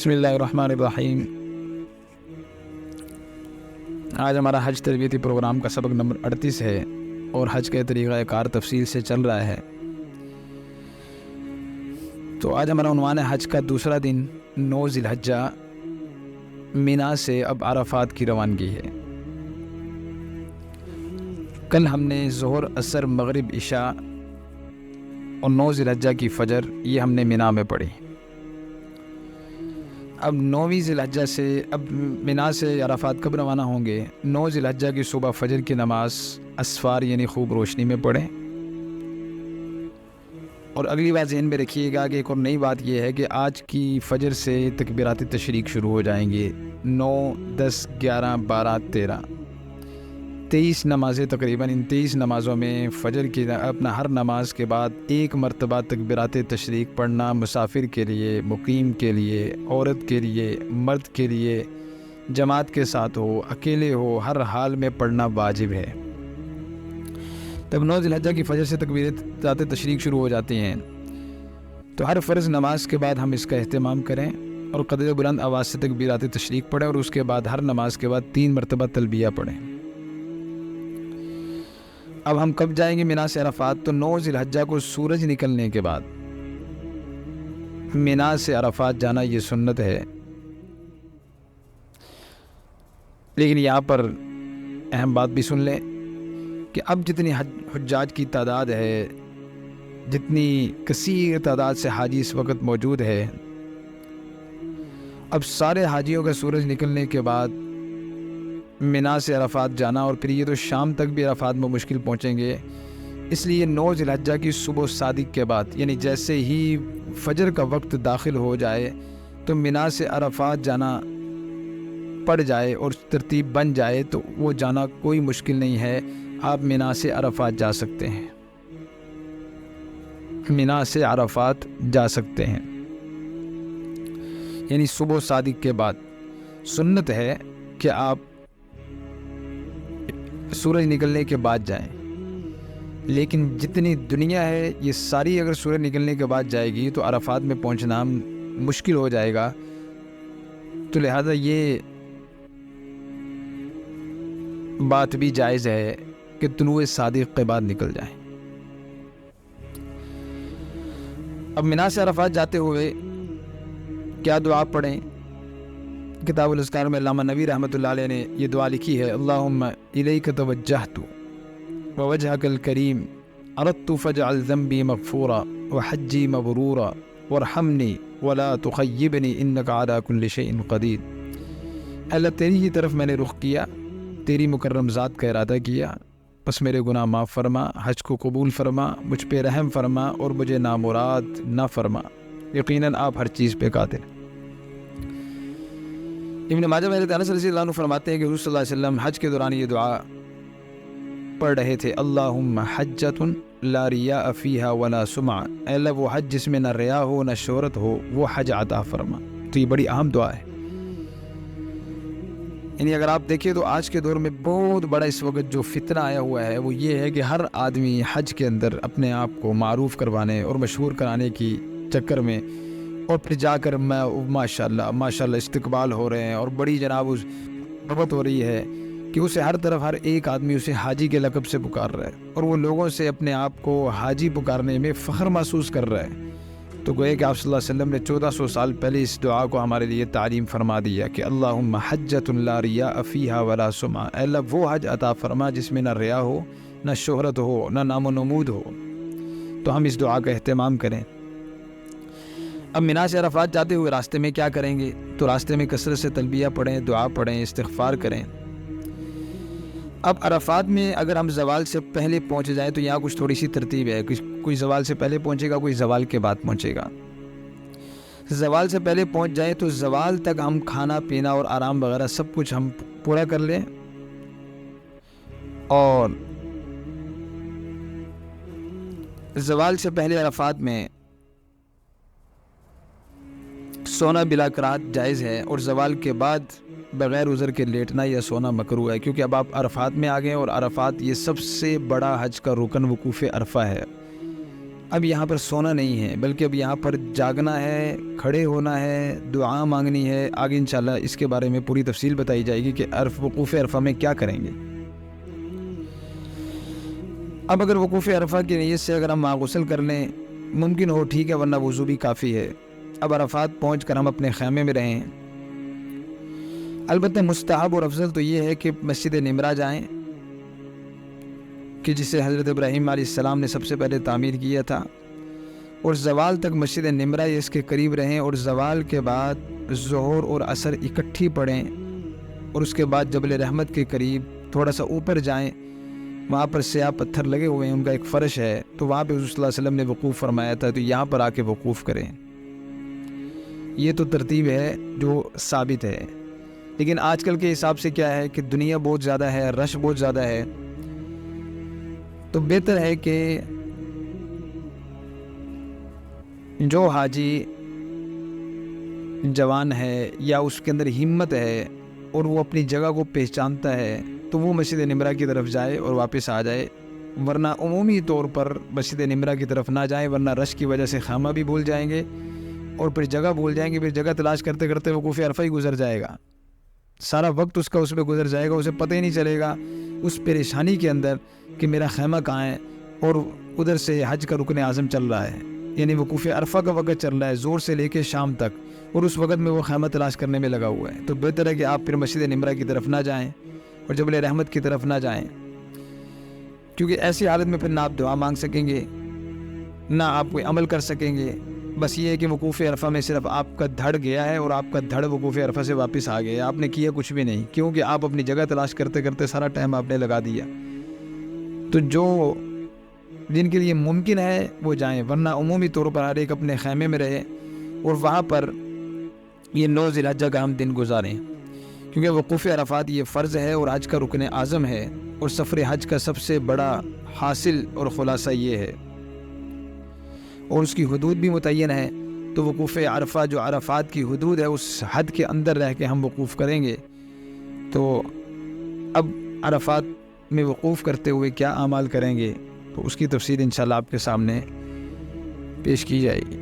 बिस्मिल्लाहिर्रहमानिर्रहीम। आज हमारा हज तरबियती प्रोग्राम का सबक नंबर 38 है और हज के तरीक़ा कार तफसील से चल रहा है। तो आज हमारा उन्वान है हज का दूसरा दिन 9 ज़िलहज्जा। मिना से अब अराफात की रवानगी है। कल हमने ज़ोहर, असर, मगरिब, इशा और 9 ज़िलहज्जा की फ़जर ये हमने मिना में पढ़ी। अब 9वीं ज़िलहज्जा से अब मिना से अराफात कब रवाना होंगे? 9 ज़िलहज्जा की सुबह फ़जर की नमाज असफार यानी खूब रोशनी में पढ़ें। और अगली बात ज़हन में रखिएगा कि एक और नई बात यह है कि आज की फ़जर से तकबीरात तशरीक शुरू हो जाएंगी। 9, 10, 11, 12, 13, 23 नमाज़ें तकरीबन। इन 23 नमाज़ों में फ़जर की अपना हर नमाज के बाद एक मरतबा तकबीरात तशरीक पढ़ना मुसाफिर के लिए, मुकीम के लिए, औरत के लिए, मर्द के लिए, जमात के साथ हो, अकेले हो, हर हाल में पढ़ना वाजिब है। तब 9 ज़िलहज्जा की फ़जर से तकबीरात तशरीक शुरू हो जाती हैं। तो हर फ़र्ज़ नमाज के बाद हम इसका अहतमाम करें और क़दर बुलंद आवाज़ से तकबीरात तशरीक पढ़ें और उसके बाद हर नमाज के बाद 3 मरतबा तलबिया पढ़ें। अब हम कब जाएंगे मिना से अराफात? तो 9 ज़िलहज्जा को सूरज निकलने के बाद मिना से अराफात जाना ये सुन्नत है। लेकिन यहाँ पर अहम बात भी सुन लें कि अब जितनी हुज्जाज की तादाद है, जितनी कसीर तादाद से हाजी इस वक्त मौजूद है, अब सारे हाजियों का सूरज निकलने के बाद मिना से अराफात जाना, और फिर ये तो शाम तक भी अराफात में मुश्किल पहुँचेंगे। इसलिए 9 ज़िलहज्जा की सुबह सादिक के बाद यानी जैसे ही फ़जर का वक्त दाखिल हो जाए तो मिना से अराफात जाना पड़ जाए और तरतीब बन जाए तो वो जाना कोई मुश्किल नहीं है। आप मिना से अराफात जा सकते हैं, मिना से अराफात जा सकते हैं। यानी सुबह सादिक के बाद सुन्नत है कि आप सूरज निकलने के बाद जाएं। लेकिन जितनी दुनिया है ये सारी अगर सूरज निकलने के बाद जाएगी तो अराफात में पहुंचना मुश्किल हो जाएगा। तो लिहाजा ये बात भी जायज़ है कि तुलुए सादिक के बाद निकल जाएं। अब मिना से अराफात जाते हुए क्या दुआ पढ़ें? किताबुल अज़कार में अल्लामा नबी रहमतुल्लाह अलैह ने ये दुआ लिखी है, अल्लाहुम्मा इलैका तवज्जहतु व वजहकल करीम अरदतु फजअल ज़ंबी मग़फ़ूरा व हज्जी मबरूरा वरहमनी वला तुख़य्यिबनी इन्नका अला कुल्लि शैइन क़दीर। अल्लाह तेरी ही तरफ मैंने रुख किया, तेरी मुकर्रम ज़ात का इरादा किया, बस मेरे गुनाह माफ़ फरमा, हज को कबूल फरमा, मुझ पे रहम फरमा और मुझे नामुराद ना फरमा। यकीनन आप हर चीज़ पे कादिर। इब्न माजा में अनस रज़ियल्लाहु अन्हु फरमाते हैं कि हुज़ूर सल्लल्लाहु अलैहि वसल्लम हज के दौरान ये दुआ पढ़ रहे थे, अल्लाहुम्मा हज्जतुन ला रिया फ़ीहा वला सुमा। अल्लाह वो हज जिसमें न रिया हो न शोहरत हो, वो हज अता फरमा। तो ये बड़ी अहम दुआ है। यानी अगर आप देखें तो आज के दौर में बहुत बड़ा इस वक्त जो फितना आया हुआ है वो ये है कि हर आदमी हज के अंदर अपने आप को मारूफ़ करवाने और मशहूर कराने की चक्कर में और फिर जाकर माशाल्लाह माशाल्लाह इस्तकबाल हो रहे हैं और बड़ी जनाब उस बरकत हो रही है कि उसे हर तरफ हर एक आदमी उसे हाजी के लक़ब से पुकार रहा है और वो लोगों से अपने आप को हाजी पुकारने में फ़ख्र महसूस कर रहा है। तो गोया कि आप सल्लल्लाहु अलैहि वसल्लम ने 1400 साल पहले इस दुआ को हमारे लिए तालीम फरमा दिया कि अल्लाहुम्मा हज्जतुन ला रिया फ़ीहा वला सुमा। अल्लाह वो हज अता फरमा जिसमें न रिया हो, न शोहरत हो, न नामो नमूद हो। तो हम इस दुआ का अहतमाम करें। अब मिना से अराफात जाते हुए रास्ते में क्या करेंगे? तो रास्ते में कसरत से तलबिया पढ़ें, दुआ पढ़ें, इस्तिग़फ़ार करें। अब अराफात में अगर हम ज़वाल से पहले पहुँच जाएँ तो यहाँ कुछ थोड़ी सी तरतीब है। कोई ज़वाल से पहले पहुँचेगा, कोई ज़वाल के बाद पहुँचेगा। ज़वाल से पहले पहुँच जाए तो ज़वाल तक हम खाना पीना और आराम वगैरह सब कुछ हम पूरा कर लें और ज़वाल से पहले अराफात में सोना बिला करात जायज़ है और ज़वाल के बाद बग़ैर उज़र के लेटना या सोना मकरूह है, क्योंकि अब आप अराफात में आ गए और अराफात ये सबसे बड़ा हज का रुकन वकूफ़ अरफ़ा है। اب یہاں پر سونا نہیں ہے، بلکہ اب یہاں پر جاگنا ہے، کھڑے ہونا ہے، دعا مانگنی ہے۔ آگے انشاءاللہ اس کے بارے میں پوری تفصیل بتائی جائے گی کہ وقوف عرفہ میں کیا کریں گے۔ اب اگر وقوف عرفہ کی نیت سے اگر ہم غسل کر لیں ممکن ہو ٹھیک ہے، ورنہ وضو بھی کافی ہے۔ اب عرفات پہنچ کر ہم اپنے خیمے میں رہیں۔ البتہ مستحب اور افضل تو یہ ہے کہ مسجد نمرہ جائیں، کہ جسے حضرت ابراہیم علیہ السلام نے سب سے پہلے تعمیر کیا تھا، اور زوال تک مسجد نمرہ یا اس کے قریب رہیں، اور زوال کے بعد ظہر اور عصر اکٹھی پڑھیں، اور اس کے بعد جبل رحمت کے قریب تھوڑا سا اوپر جائیں، وہاں پر سیاہ پتھر لگے ہوئے ہیں، ان کا ایک فرش ہے، تو وہاں پہ حضور صلی اللہ علیہ وسلم نے وقوف فرمایا تھا، تو یہاں پر آ کے وقوف کریں۔ یہ تو ترتیب ہے جو ثابت ہے، لیکن آج کل کے حساب سے کیا ہے کہ دنیا بہت زیادہ ہے، رش بہت زیادہ ہے، تو بہتر ہے کہ جو حاجی جوان ہے یا اس کے اندر ہمت ہے اور وہ اپنی جگہ کو پہچانتا ہے تو وہ مسجد نمرہ کی طرف جائے اور واپس آ جائے، ورنہ عمومی طور پر مسجد نمرہ کی طرف نہ جائیں، ورنہ رش کی وجہ سے خیمہ بھی بھول جائیں گے اور پھر جگہ بھول جائیں گے، پھر جگہ تلاش کرتے کرتے وقوف عرفہ ہی گزر جائے گا، سارا وقت اس کا اس پہ گزر جائے گا، اسے پتہ ہی نہیں چلے گا اس پریشانی کے اندر کہ میرا خیمہ کہاں ہے، اور ادھر سے حج کا رکن اعظم چل رہا ہے، یعنی وقوف عرفہ کا وقت چل رہا ہے زور سے لے کے شام تک، اور اس وقت میں وہ خیمہ تلاش کرنے میں لگا ہوا ہے۔ تو بہتر ہے کہ آپ پھر مسجد نمرہ کی طرف نہ جائیں اور جبل رحمت کی طرف نہ جائیں، کیونکہ ایسی حالت میں پھر نہ آپ دعا مانگ سکیں گے نہ آپ کوئی عمل کر سکیں گے۔ بس یہ ہے کہ وقوف عرفہ میں صرف آپ کا دھڑ گیا ہے اور آپ کا دھڑ وقوف عرفہ سے واپس آ گیا، آپ نے کیا کچھ بھی نہیں، کیونکہ آپ اپنی جگہ تلاش کرتے کرتے سارا ٹائم آپ نے لگا دیا۔ تو جو جن کے لیے ممکن ہے وہ جائیں، ورنہ عمومی طور پر ہر ایک اپنے خیمے میں رہے اور وہاں پر یہ 9 ذی الحجہ کا ہم دن گزاریں، کیونکہ وقوف عرفات یہ فرض ہے اور حج کا رکن اعظم ہے، اور سفر حج کا سب سے بڑا حاصل اور خلاصہ یہ ہے، اور اس کی حدود بھی متعین ہے۔ تو وقوف عرفہ جو عرفات کی حدود ہے اس حد کے اندر رہ کے ہم وقوف کریں گے۔ تو اب عرفات میں وقوف کرتے ہوئے کیا اعمال کریں گے تو اس کی تفصیل انشاءاللہ آپ کے سامنے پیش کی جائے گی۔